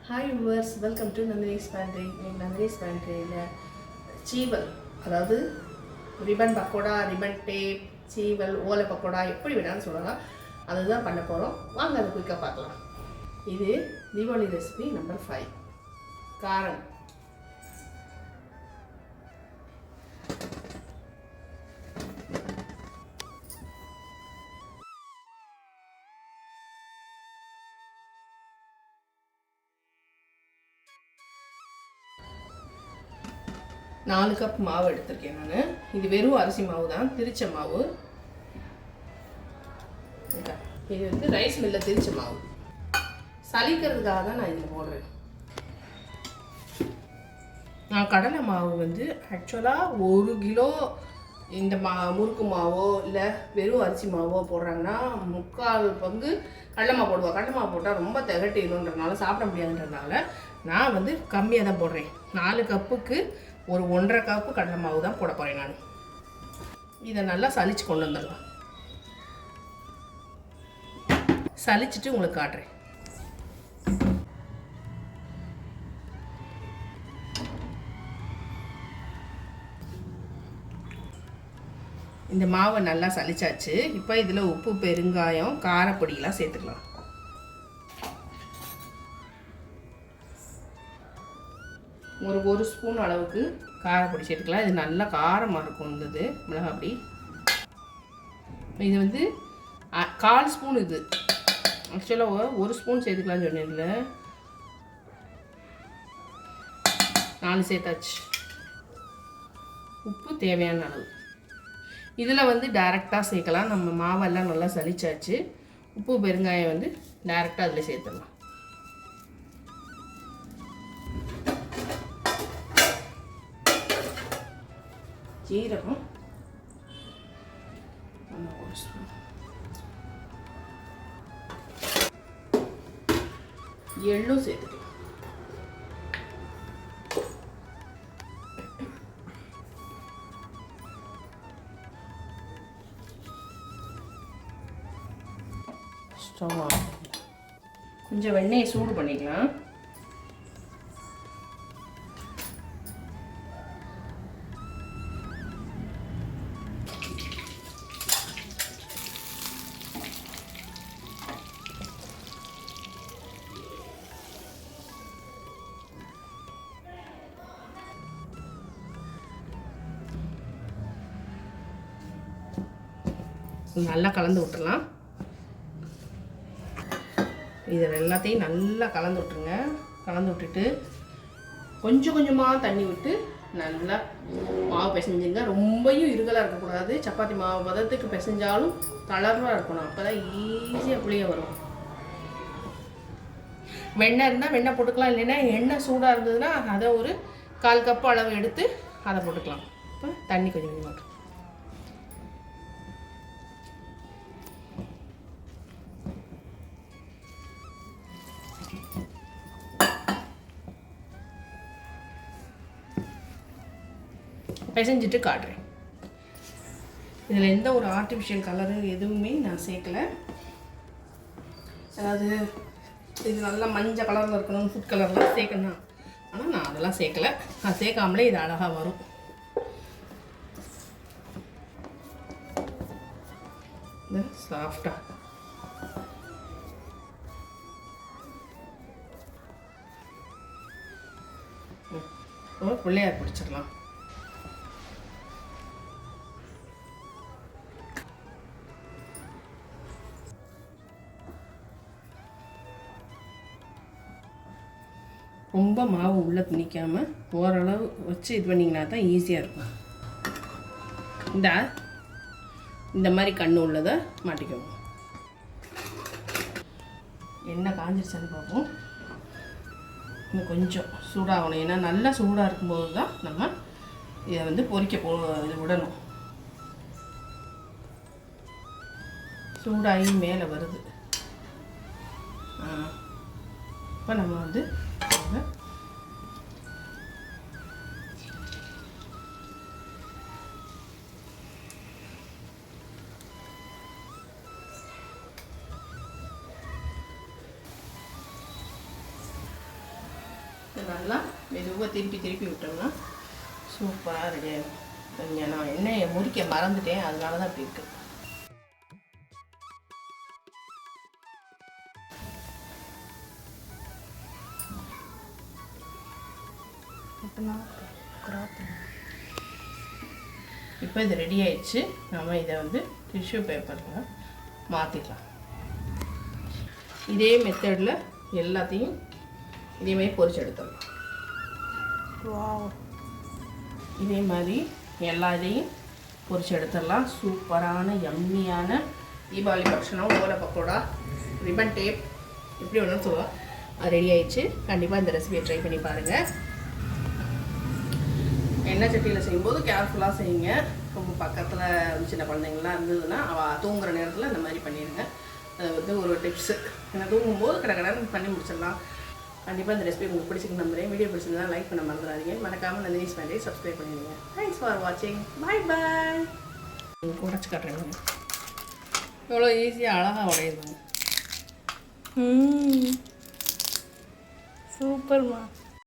Hi viewers, welcome to Nandini's pantry. இன்னைக்கு நந்தினிஸ் பேண்ட்ரியில் சீவல், அதாவது ribbon pakoda, ribbon tape, சீவல், ஓலை பக்கோடா எப்படி வேணாலும் சொல்லலாம். அதுதான் பண்ண போகிறோம். வாங்க அதை குயிக்காக பார்க்கலாம். இது தீபாவளி ரெசிபி நம்பர் 5. காரம் 4 கப் மாவு எடுத்திருக்கேன் நான். இது வெறும் அரிசி மாவு தான், திரிச்ச மாவு. இது வந்து ரைஸ் மில்ல திரிச்ச மாவு. சலிக்கிறதுக்காக தான் நான் இதில் போடுறேன். நான் கடலை மாவு வந்து ஆக்சுவலாக 1 கிலோ இந்த முறுக்கு மாவோ இல்லை வெறும் அரிசி மாவோ போடுறாங்கன்னா 3/4 பங்கு கடலை மாவு போடுவேன். கடலை மாவு போட்டால் ரொம்ப திகட்டிடுன்றதுனால சாப்பிட முடியாதுன்றதுனால நான் வந்து கம்மியாக தான் போடுறேன். 4 கப்புக்கு ஒரு 1.5 கப்பு கடலை மாவு தான் போட போகிறேன் நான். இதை நல்லா சலிச்சு கொண்டு வந்துடலாம். சலிச்சுட்டு உங்களுக்கு காட்டுறேன். இந்த மாவை நல்லா சலிச்சாச்சு. இப்போ இதில் உப்பு, பெருங்காயம், காரப்பொடியெலாம் சேர்த்துக்கலாம். ஒரு ஸ்பூன் அளவுக்கு காரப்பொடி சேர்த்துக்கலாம். இது நல்லா காரமாக இருக்கும். இருந்தது மிளகாப்பொடி. இது வந்து 1/4 ஸ்பூன். இது ஆக்சுவலாக 1 ஸ்பூன் சேர்த்துக்கலாம்னு சொன்னேன். இதில் 4 சேர்த்தாச்சு. உப்பு தேவையான அளவு. இதில் வந்து டைரெக்டாக சேர்க்கலாம். நம்ம மாவெல்லாம் நல்லா சலிச்சாச்சு. உப்பு, பெருங்காயம் வந்து டைரெக்டாக அதில் சேர்த்துடலாம். ஜீரகம் எள்ளும் சேர்த்துக்கலாம். கொஞ்சம் வெண்ணெயை சூடு பண்ணிக்கலாம். நல்லா கலந்து விட்டுடலாம். இதில் எல்லாத்தையும் நல்லா கலந்து விட்டுருங்க. கலந்து விட்டுட்டு கொஞ்சம் கொஞ்சமாக தண்ணி விட்டு நல்லா மாவு பிசைஞ்சுங்க. ரொம்பவும் இருகலாக இருக்கக்கூடாது. சப்பாத்தி மாவு பதத்துக்கு பிசைஞ்சாலும் தளர்வாக இருக்கணும். அப்போ தான் ஈஸியாக புளிய வரும். வெண்ணெய் இருந்தால் வெண்ணெய் போட்டுக்கலாம். இல்லைன்னா எண்ணெய் சூடாக இருந்ததுன்னா அதை ஒரு 1/4 கப்பு அளவு எடுத்து அதை போட்டுக்கலாம். இப்போ தண்ணி கொஞ்சம் கொஞ்சமாக பிசைஞ்சிட்டு காட்டுறேன். இதில் எந்த ஒரு ஆர்டிஃபிஷியல் கலரு எதுவுமே நான் சேர்க்கலை. அதாவது இது நல்லா மஞ்சள் கலரில் இருக்கணும், ஃபுட் கலர்லாம் சேர்க்கணும். ஆனால் நான் அதெல்லாம் சேர்க்கலை. நான் சேர்க்காமலே இது அழகாக வரும். இது சாஃப்டாக பிள்ளையார் பிடிச்சிடலாம். ரொம்ப மாவு உள்ளே திணிக்காமல் ஓரளவு வச்சு இது பண்ணிங்கன்னா தான் ஈஸியாக இருக்கும். இந்த மாதிரி கண்ணு உள்ளதை மாட்டிக்கோங்க. எண்ணெய் காஞ்சிருச்சான்னு பார்ப்போம். இன்னும் கொஞ்சம் சூடாகணும். ஏன்னா நல்லா சூடாக இருக்கும்போது தான் நம்ம இதை வந்து பொரிக்க விடணும். சூடாகி மேலே வருது. இப்போ நம்ம வந்து நல்லா மெதுவாக திருப்பி விட்டோம்னா சூப்பராக ரெடி ஆகிடும். கொஞ்சம் நான் எண்ணெயை முறிக்க மறந்துட்டேன், அதனால தான் அப்படி இருக்குது. இப்போ இது ரெடி ஆயிடுச்சு. நம்ம இதை வந்து டிஷ்யூ பேப்பரில் மாற்றிக்கலாம். இதே மெத்தடில் எல்லாத்தையும் இதேமாதிரி பொரிச்சு எடுத்துடலாம். இதே மாதிரி எல்லா இதையும் பொரிச்சு எடுத்துடலாம். சூப்பரான யம்மியான தீபாவளி பக்ஷணம், ஓலை பக்கோடா, ரிப்பன் டேப், எப்படி வேணும்னு சொல்லுவோம், அது ரெடி ஆயிடுச்சு. கண்டிப்பாக இந்த ரெசிபியை ட்ரை பண்ணி பாருங்கள். எண்ணெய் சட்டியில் செய்யும்போது கேர்ஃபுல்லாக செய்யுங்க. ரொம்ப பக்கத்தில் சின்ன குழந்தைங்கள்லாம் இருந்ததுன்னா அவள் தூங்குகிற நேரத்தில் இந்த மாதிரி பண்ணிடுங்க. அது வந்து ஒரு டிப்ஸு. ஏன்னா தூங்கும்போது கடை பண்ணி முடிச்சிடலாம். கண்டிப்பாக இந்த ரெசிபி உங்களுக்கு பிடிச்சிருக்கு நம்புறேன். வீடியோ பிடிச்சிருந்தா லைக் பண்ண மறந்துடாதீங்க. மறக்காமல் நந்தினி ஸ்மைலை சப்ஸ்கிரைப் பண்ணிடுங்க. தேங்க்ஸ் ஃபார் வாட்சிங். பாய் பாய். உடச்சி காட்டுறேன் எவ்வளோ ஈஸியாக அழகாக உடையுதுங்க. சூப்பர்மா.